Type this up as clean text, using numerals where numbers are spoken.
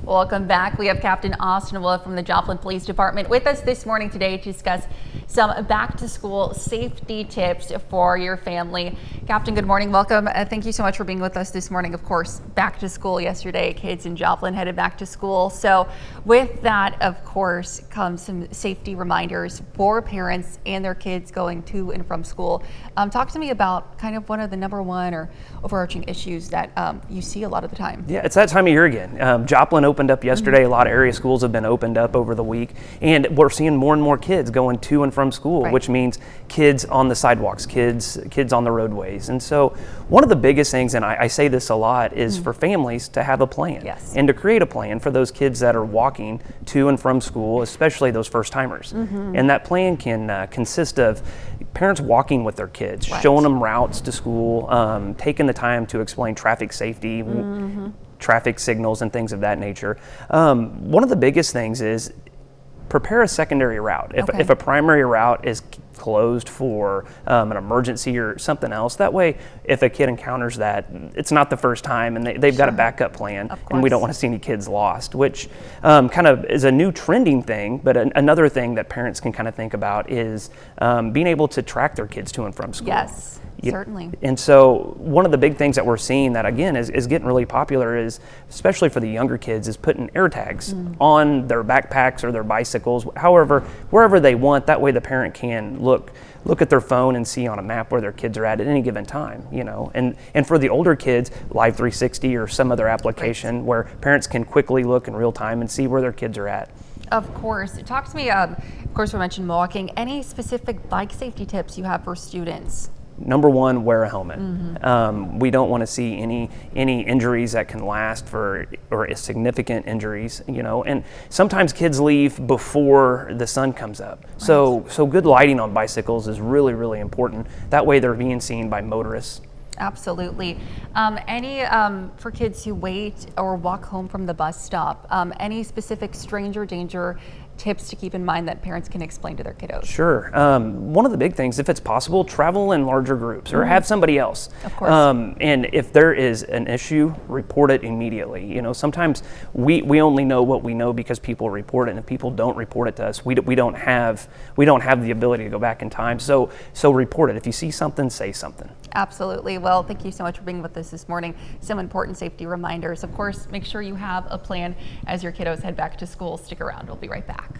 Welcome back. We have Captain Austin Wolf from the Joplin Police Department with us this morning today to discuss some back to school safety tips for your family. Captain, good morning. Welcome. Thank you so much for being with us this morning. Of course, back to school yesterday, kids in Joplin headed back to school. So with that, of course, comes some safety reminders for parents and their kids going to and from school. Talk to me about kind of one of the number one or overarching issues that you see a lot of the time. Yeah, it's that time of year again. Joplin opened up yesterday. A lot of area schools have been opened up over the week, and we're seeing more and more kids going to and from school, which means kids on the sidewalks, kids on the roadways. And so one of the biggest things, and I say this a lot, is for families to have a plan and to create a plan for those kids that are walking to and from school, especially those first timers. And that plan can consist of parents walking with their kids, showing them routes to school, taking the time to explain traffic safety, traffic signals and things of that nature. One of the biggest things is prepare a secondary route. If a primary route is closed for an emergency or something else, that way if a kid encounters that, it's not the first time and they've got a backup plan, and we don't want to see any kids lost, which kind of is a new trending thing. But another thing that parents can kind of think about is being able to track their kids to and from school. Yes. Certainly. And so one of the big things that we're seeing that again is getting really popular is, especially for the younger kids, is putting air tags on their backpacks or their bicycles, however, wherever they want. That way the parent can look at their phone and see on a map where their kids are at any given time, you know. And for the older kids, Live 360 or some other application where parents can quickly look in real time and see where their kids are at. Of course. Talk to me, of course we mentioned walking. Any specific bike safety tips you have for students? Number one, wear a helmet. We don't want to see any injuries that can last or significant injuries, you know. And sometimes kids leave before the sun comes up. So good lighting on bicycles is really, really important. That way they're being seen by motorists. Absolutely. Any for kids who wait or walk home from the bus stop, any specific stranger danger tips to keep in mind that parents can explain to their kiddos? Sure. One of the big things, if it's possible, travel in larger groups or have somebody else. Of course. And if there is an issue, report it immediately. You know, sometimes we only know what we know because people report it, and if people don't report it to us, we don't have the ability to go back in time. So report it. If you see something, say something. Absolutely. Well, thank you so much for being with us this morning. Some important safety reminders. Of course, make sure you have a plan as your kiddos head back to school. Stick around. We'll be right back.